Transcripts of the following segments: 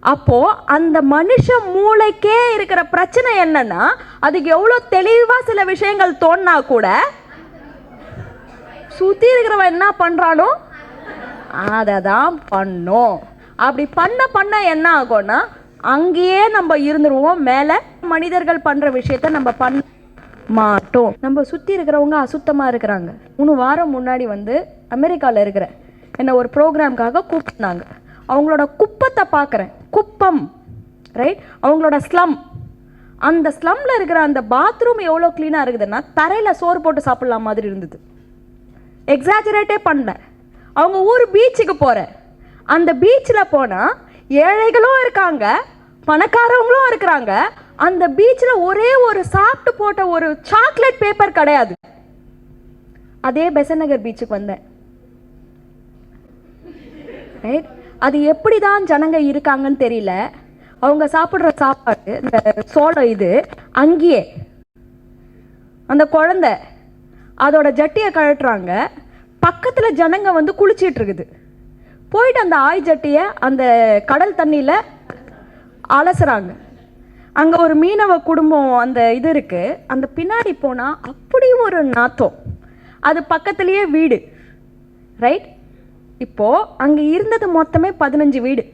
அப்போது அந்த மனுஷ மூளைக்கே இருக்கிற பிரச்சனை என்னன்னா, அதுக்கு எவ்வளோ தெளிவாக சில விஷயங்கள் தோணுனா கூட சுற்றி இருக்கிறவன் என்ன பண்ணுறானோ அதை தான் பண்ணும். அப்படி பண்ண என்ன ஆகும்னா அங்கேயே நம்ம இருந்துருவோம். மேலே மனிதர்கள் பண்ணுற விஷயத்த நம்ம பண்ண மாட்டோம். நம்ம சுற்றி இருக்கிறவங்க அசுத்தமாக இருக்கிறாங்க. 3 வாரம் முன்னாடி அமெரிக்காவில் இருக்கிற என்ன ஒரு ப்ரோக்ராம்காக கூப்பிட்டாங்க. அவங்களோட குப்பத்தை பார்க்குறேன். குப்பம் ரைட், அவங்களோட ஸ்லம். அந்த ஸ்லம்மில் இருக்கிற அந்த பாத்ரூம் எவ்வளோ க்ளீனாக இருக்குதுன்னா தரையில் சோறு போட்டு சாப்பிட்லாம் மாதிரி இருந்தது. எக்ஸாஜரேட்டே பண்ணல. அவங்க ஊர் பீச்சுக்கு போகிறேன். அந்த பீச்சில் போனால் ஏழைகளும் இருக்காங்க, பணக்காரவங்களும் இருக்கிறாங்க. அந்த பீச்சில் ஒரே ஒரு சாப்பிட்டு போட்ட ஒரு சாக்லேட் பேப்பர் கிடையாது. அதே பெசன்ட் நகர் பீச்சுக்கு வந்தேன். ரைட், அது எப்படி தான் ஜனங்க இருக்காங்கன்னு தெரியல. அவங்க சாப்பிட்ற சாப்பாடு இந்த சோளம் இது அங்கேயே அந்த குழந்தை அதோட ஜட்டியை கழட்டுறாங்க. பக்கத்தில் ஜனங்க குளிச்சிட்டு இருக்குது. போயிட்டு அந்த ஆய் ஜட்டியை அந்த கடல் தண்ணியில் அலசுறாங்க. அங்கே ஒரு மீனவ குடும்பம் அந்த இது இருக்குது. அந்த பின்னாடி போனால் அப்படி ஒரு நாத்தம். அது பக்கத்துலேயே வீடு. ரைட், இப்போது அங்கே இருந்தது மொத்தமே 15 வீடு.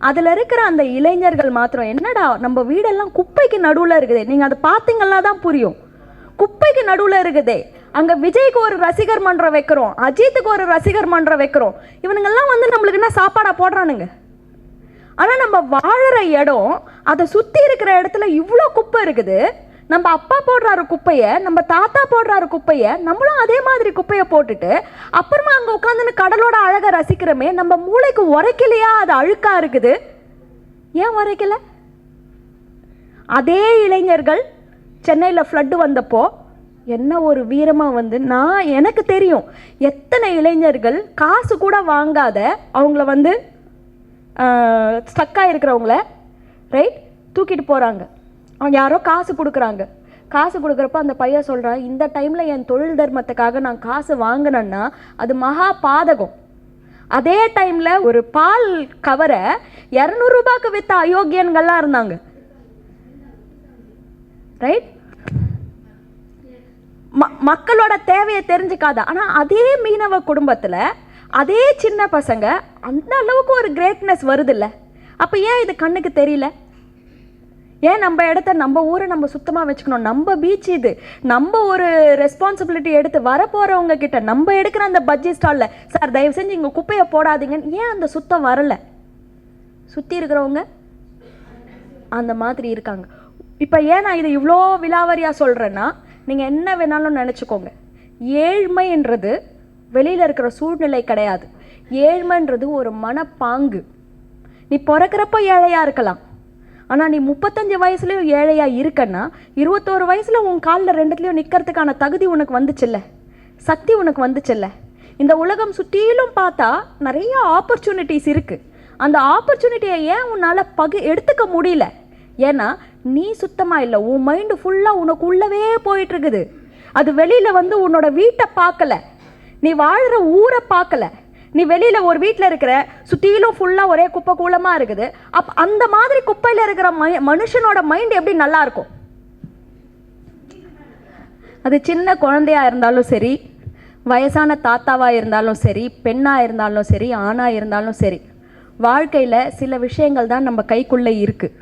அதில் இருக்கிற அந்த இளைஞர்கள் மாத்திரம் என்னடா நம்ம வீடெல்லாம் குப்பைக்கு நடுவில் இருக்குது. நீங்கள் அதை பார்த்தீங்கன்னா தான் புரியும். குப்பைக்கு நடுவில் இருக்குதே. அங்கே விஜய்க்கு ஒரு ரசிகர் மன்றம் வைக்கிறோம், அஜித்துக்கு ஒரு ரசிகர் மன்றம் வைக்கிறோம். இவனுங்கெல்லாம் நம்மளுக்கு என்ன சாப்பாடாக போடுறானுங்க. ஆனால் நம்ம வாழற இடம், அதை சுற்றி இருக்கிற இடத்துல இவ்வளோ குப்பை இருக்குது. நம்ம அப்பா போடுறாரு குப்பையை, நம்ம தாத்தா போடுறாரு குப்பையை, நம்மளும் அதே மாதிரி குப்பையை போட்டுட்டு அப்புறமா அங்கே உட்காந்துன்னு கடலோட அழகை ரசிக்கிறோமே. நம்ம மூளைக்கு உரைக்கலையா? அது அழுக்கா இருக்குது. ஏன் உரைக்கல? அதே இளைஞர்கள் சென்னையில் ஃப்ளட்டு வந்தப்போ என்ன ஒரு வீரமாக நான் எனக்கு தெரியும் எத்தனை இளைஞர்கள் காசு கூட வாங்காத அவங்கள ஸ்டக்காக இருக்கிறவங்கள ரைட் தூக்கிட்டு போகிறாங்க. அவங்க யாரோ காசு கொடுக்குறாங்க. காசு கொடுக்குறப்ப அந்த பையன் சொல்கிறான், இந்த டைமில் என் தொழில் தர்மத்துக்காக நான் காசு வாங்கினேன்னா அது மகா பாதகம். அதே டைமில் ஒரு பால் கவரை 200 ரூபாய்க்கு விற்ற அயோக்கியன்கள்லாம் இருந்தாங்க. ரைட், மக்களோட தேவையை தெரிஞ்சுக்காத. ஆனால் அதே மீனவ குடும்பத்தில் அதே சின்ன பசங்க அந்த அளவுக்கு ஒரு கிரேட்னஸ் வருதில்ல. அப்போ ஏன் இது கண்ணுக்கு தெரியல? ஏன் நம்ம இடத்த, நம்ம ஊரை நம்ம சுத்தமாக வச்சுக்கணும். நம்ம பீச் இது. நம்ம ஒரு ரெஸ்பான்சிபிலிட்டி எடுத்து வரப்போகிறவங்க கிட்ட நம்ம எடுக்கிற அந்த பஜ்ஜி ஸ்டாலில், சார் தயவு செஞ்சு இங்கே குப்பையை போடாதீங்கன்னு ஏன் அந்த சுத்தம் வரலை? சுற்றி இருக்கிறவங்க அந்த மாதிரி இருக்காங்க. இப்போ ஏன் நான் இதை இவ்வளோ விலாவரியாக சொல்கிறேன்னா, நீங்கள் என்ன வேணாலும் நினச்சிக்கோங்க. ஏழ்மைன்றது வெளியில் இருக்கிற சூழ்நிலை கிடையாது. ஏழ்மைன்றது ஒரு மனப்பாங்கு. நீ பிறக்கிறப்ப ஏழையாக இருக்கலாம், ஆனால் நீ 35 வயசுலேயும் ஏழையாக இருக்கன்னா 21 வயசில் உன் காலில் 2த்துலேயும் நிற்கிறதுக்கான தகுதி உனக்கு வந்துச்சுல்ல, சக்தி உனக்கு வந்துச்சுல்ல. இந்த உலகம் சுற்றிலும் பார்த்தா நிறைய ஆப்பர்ச்சுனிட்டிஸ் இருக்குது. அந்த ஆப்பர்ச்சுனிட்டியை ஏன் உன்னால் எடுத்துக்க முடியல? ஏன்னா நீ சுத்தமாக இல்லை. உன் மைண்டு ஃபுல்லாக உனக்கு உள்ளவே போயிட்டுருக்குது. அது வெளியில் உன்னோட வீட்டை பார்க்கல, நீ வாழ்கிற ஊரை பார்க்கல. நீ வெளியில் ஒரு வீட்டில் இருக்கிற, சுற்றிலும் ஃபுல்லாக ஒரே குப்பை கூலமாக இருக்குது. அந்த மாதிரி குப்பையில் இருக்கிற மனுஷனோட மைண்ட் எப்படி நல்லா இருக்கும்? அது சின்ன குழந்தையாக இருந்தாலும் சரி, வயசான தாத்தாவாக இருந்தாலும் சரி, பெண்ணாக இருந்தாலும் சரி, ஆணாக இருந்தாலும் சரி, வாழ்க்கையில் சில விஷயங்கள் தான் நம்ம கைக்குள்ளே இருக்குது.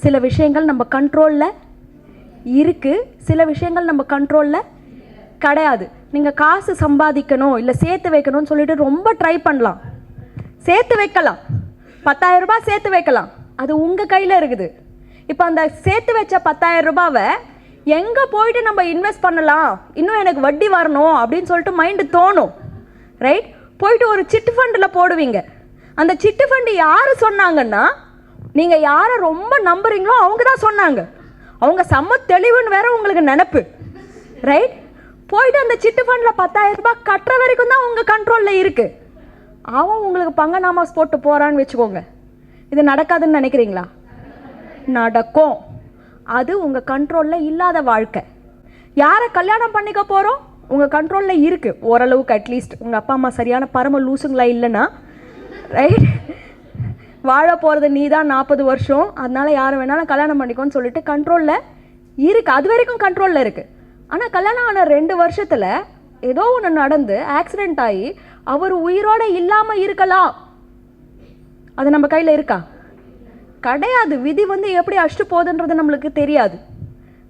சில விஷயங்கள் நம்ம கண்ட்ரோலில் இருக்குது, சில விஷயங்கள் நம்ம கண்ட்ரோலில் கிடையாது. நீங்கள் காசு சம்பாதிக்கணும் இல்லை சேர்த்து வைக்கணும்னு சொல்லிட்டு ரொம்ப ட்ரை பண்ணலாம், சேர்த்து வைக்கலாம், 10,000 ரூபாய் சேர்த்து வைக்கலாம், அது உங்கள் கையில் இருக்குது. இப்போ அந்த சேர்த்து வச்ச 10,000 ரூபாவை எங்கே போயிட்டு நம்ம இன்வெஸ்ட் பண்ணலாம், இன்னும் எனக்கு வட்டி வரணும் அப்படின்னு சொல்லிட்டு மைண்டு தோணும். ரைட், போயிட்டு ஒரு சிட்டு ஃபண்டில் போடுவீங்க. அந்த சிட்டு ஃபண்டு யார் சொன்னாங்கன்னா, நீங்கள் யாரை ரொம்ப நம்புறீங்களோ அவங்க தான் சொன்னாங்க. அவங்க செம்ம தெளிவுன்னு வேற உங்களுக்கு நினப்பு. ரைட், போயிட்டு அந்த சிட்டு ஃபண்டில் 10,000 ரூபாய் கட்டுற வரைக்கும் தான் உங்கள் கண்ட்ரோலில் இருக்குது. அவன் உங்களுக்கு பங்கநாமாஸ் போட்டு போகிறான்னு வச்சுக்கோங்க. இது நடக்காதுன்னு நினைக்கிறீங்களா? நடக்கும். அது உங்கள் கண்ட்ரோலில் இல்லாத வாழ்க்கை. யாரை கல்யாணம் பண்ணிக்க போகிறோம் உங்கள் கண்ட்ரோலில் இருக்குது ஓரளவுக்கு. அட்லீஸ்ட் உங்கள் அப்பா அம்மா சரியான பரம லூசுங்களா இல்லைன்னா ரைட், வாழ போகிறது நீ தான் 40 வருஷம், அதனால யாரை வேணாலும் கல்யாணம் பண்ணிக்கோன்னு சொல்லிட்டு கண்ட்ரோலில் இருக்குது. அது வரைக்கும் கண்ட்ரோலில் இருக்குது. ஆனால் கல்யாணம் ஆன 2 வருஷத்தில் ஏதோ ஒன்று நடந்து ஆக்சிடெண்ட் ஆகி அவர் உயிரோடு இல்லாமல் இருக்கலாம். அது நம்ம கையில் இருக்கா? கிடையாது. விதி வந்து எப்படி அடிச்சுட்டு போகுதுன்றது நம்மளுக்கு தெரியாது.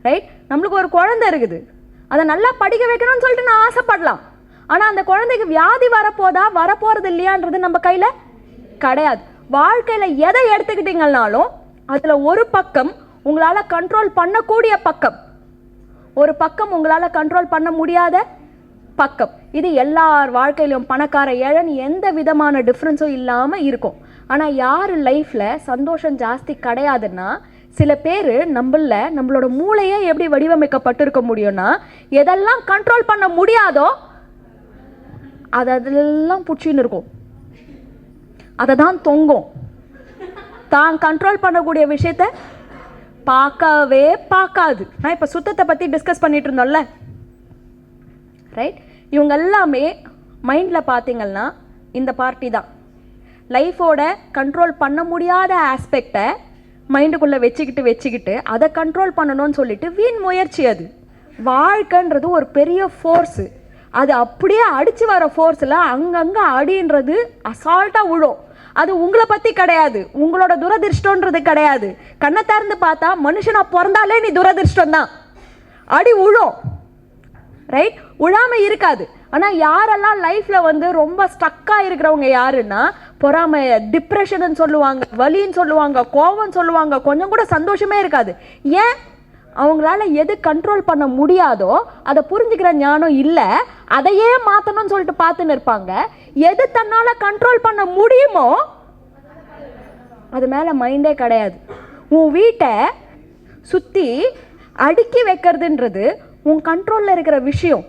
ரைட்? நம்மளுக்கு ஒரு குழந்தை இருக்குது, அதை நல்லா படிக்க வைக்கணும்னு சொல்லிட்டு நான் ஆசைப்படலாம். ஆனால் அந்த குழந்தைக்கு வியாதி வரப்போகிறது இல்லையான்றது நம்ம கையில் கிடையாது. வாழ்க்கையில் எதை எடுத்துக்கிட்டீங்கன்னாலும் அதில் ஒரு பக்கம் உங்களால் கண்ட்ரோல் பண்ணக்கூடிய பக்கம், ஒரு பக்கம் உங்களால் கண்ட்ரோல் பண்ண முடியாத பக்கம். இது எல்லார் வாழ்க்கையிலும் பணக்கார ஏழைன்னு எந்த விதமான டிஃப்ரென்ஸும் இல்லாமல் இருக்கும். ஆனால் யார் லைஃப்பில் சந்தோஷம் ஜாஸ்தி கிடையாதுன்னா, சில பேர் நம்மளோட மூளையே எப்படி வடிவமைக்கப்பட்டிருக்க முடியும்னா, எதெல்லாம் கண்ட்ரோல் பண்ண முடியாதோ அதெல்லாம் பிடிச்சின்னு இருக்கும், அதை தான் தொங்கும். தான் கண்ட்ரோல் பண்ணக்கூடிய விஷயத்த பார்க்கவே பார்க்காது. நான் இப்போ சுத்தத்தை பற்றி டிஸ்கஸ் பண்ணிட்டு இருந்தோம்ல, ரைட்? இவங்க எல்லாமே மைண்டில் பார்த்தீங்கன்னா இந்த பார்ட்டி தான். லைஃபோட கண்ட்ரோல் பண்ண முடியாத ஆஸ்பெக்டை மைண்டுக்குள்ளே வச்சுக்கிட்டு அதை கண்ட்ரோல் பண்ணணும்னு சொல்லிட்டு வீண் முயற்சி. அது வாழ்க்கைன்றது ஒரு பெரிய ஃபோர்ஸு. அது அப்படியே அடித்து வர ஃபோர்ஸில் அங்கங்கே அடின்றது அசால்ட்டாக விழும். அது உங்களை பற்றி கிடையாது, உங்களோட துரதிர்ஷ்டன்றது கிடையாது. கண்ணை திறந்து பார்த்தா மனுஷனாக பிறந்தாலே நீ துரதிர்ஷ்டம் தான். அடி விழும், ரைட்? விழாமல் இருக்காது. ஆனால் யாரெல்லாம் லைஃப்பில் வந்து ரொம்ப ஸ்டக்காக இருக்கிறவங்க யாருன்னா, பொறாமை, டிப்ரெஷன்னு சொல்லுவாங்க, வலின்னு சொல்லுவாங்க, கோபம் சொல்லுவாங்க, கொஞ்சம் கூட சந்தோஷமே இருக்காது. ஏன்? அவங்களால எது கண்ட்ரோல் பண்ண முடியாதோ அதை புரிஞ்சுக்கிற ஞானம் இல்லை, அதையே மாற்றணும்னு சொல்லிட்டு பார்த்துன்னு இருப்பாங்க. எது தன்னால் கண்ட்ரோல் பண்ண முடியுமோ அது மேலே மைண்டே கிடையாது. உன் வீட்டை சுற்றி அடுக்கி வைக்கிறதுன்றது உன் கண்ட்ரோலில் இருக்கிற விஷயம்,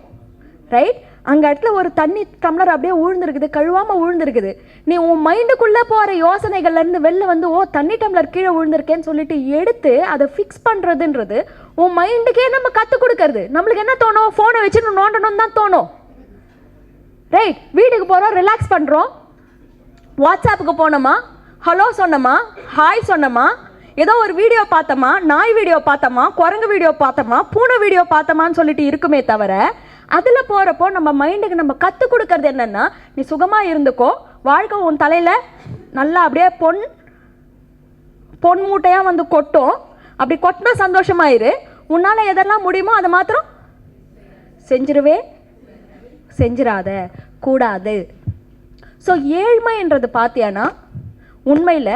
ரைட்? அங்கே இடத்துல ஒரு தண்ணி டம்ளர் அப்படியே உழுந்துருக்குது, கழுவாமல் உழுந்துருக்குது. நீ உன் மைண்டுக்குள்ளே போகிற யோசனைகள்லேருந்து வெளில வந்து ஓ தண்ணி டம்ளர் கீழே விழுந்திருக்கேன்னு சொல்லிட்டு எடுத்து அதை ஃபிக்ஸ் பண்ணுறதுன்றது உன் மைண்டுக்கே நம்ம கற்றுக் கொடுக்கறது. நம்மளுக்கு என்ன தோணும்? ஃபோனை வச்சு நோண்டணும்னு தான் தோணும், ரைட்? வீட்டுக்கு போகிறோம், ரிலாக்ஸ் பண்ணுறோம், வாட்ஸ்அப்புக்கு போனோமா, ஹலோ சொன்னோமா, ஹாய் சொன்னோமா, ஏதோ ஒரு வீடியோ பார்த்தோமா, நாய் வீடியோ பார்த்தோமா, குரங்கு வீடியோ பார்த்தோமா, பூனை வீடியோ பார்த்தோமான்னு சொல்லிட்டு இருக்குமே தவிர, அதில் போகிறப்போ நம்ம மைண்டுக்கு நம்ம கற்றுக் கொடுக்கறது என்னென்னா, நீ சுகமாக இருந்துக்கோ, வாழ்க்கை உன் தலையில் நல்லா அப்படியே பொன் மூட்டையாக வந்து கொட்டும், அப்படி கொட்டினா சந்தோஷமாயிரு, உன்னால் எதெல்லாம் முடியுமோ அதை மாத்திரம் செஞ்சிடாத கூடாது. ஸோ ஏழ்மைன்றது பார்த்தியானா உண்மையில்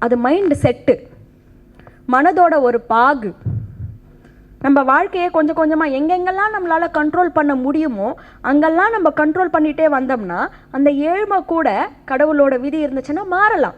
அது மைண்டு செட்டு, மனதோட ஒரு பாகு. நம்ம வாழ்க்கையை கொஞ்சம் கொஞ்சமாக எங்கெங்கெல்லாம் நம்மளால் கண்ட்ரோல் பண்ண முடியுமோ அங்கெல்லாம் நம்ம கண்ட்ரோல் பண்ணிகிட்டே வந்தோம்னா அந்த ஏழ்மை கூட கடவுளோட விதி இருந்துச்சுன்னா மாறலாம்.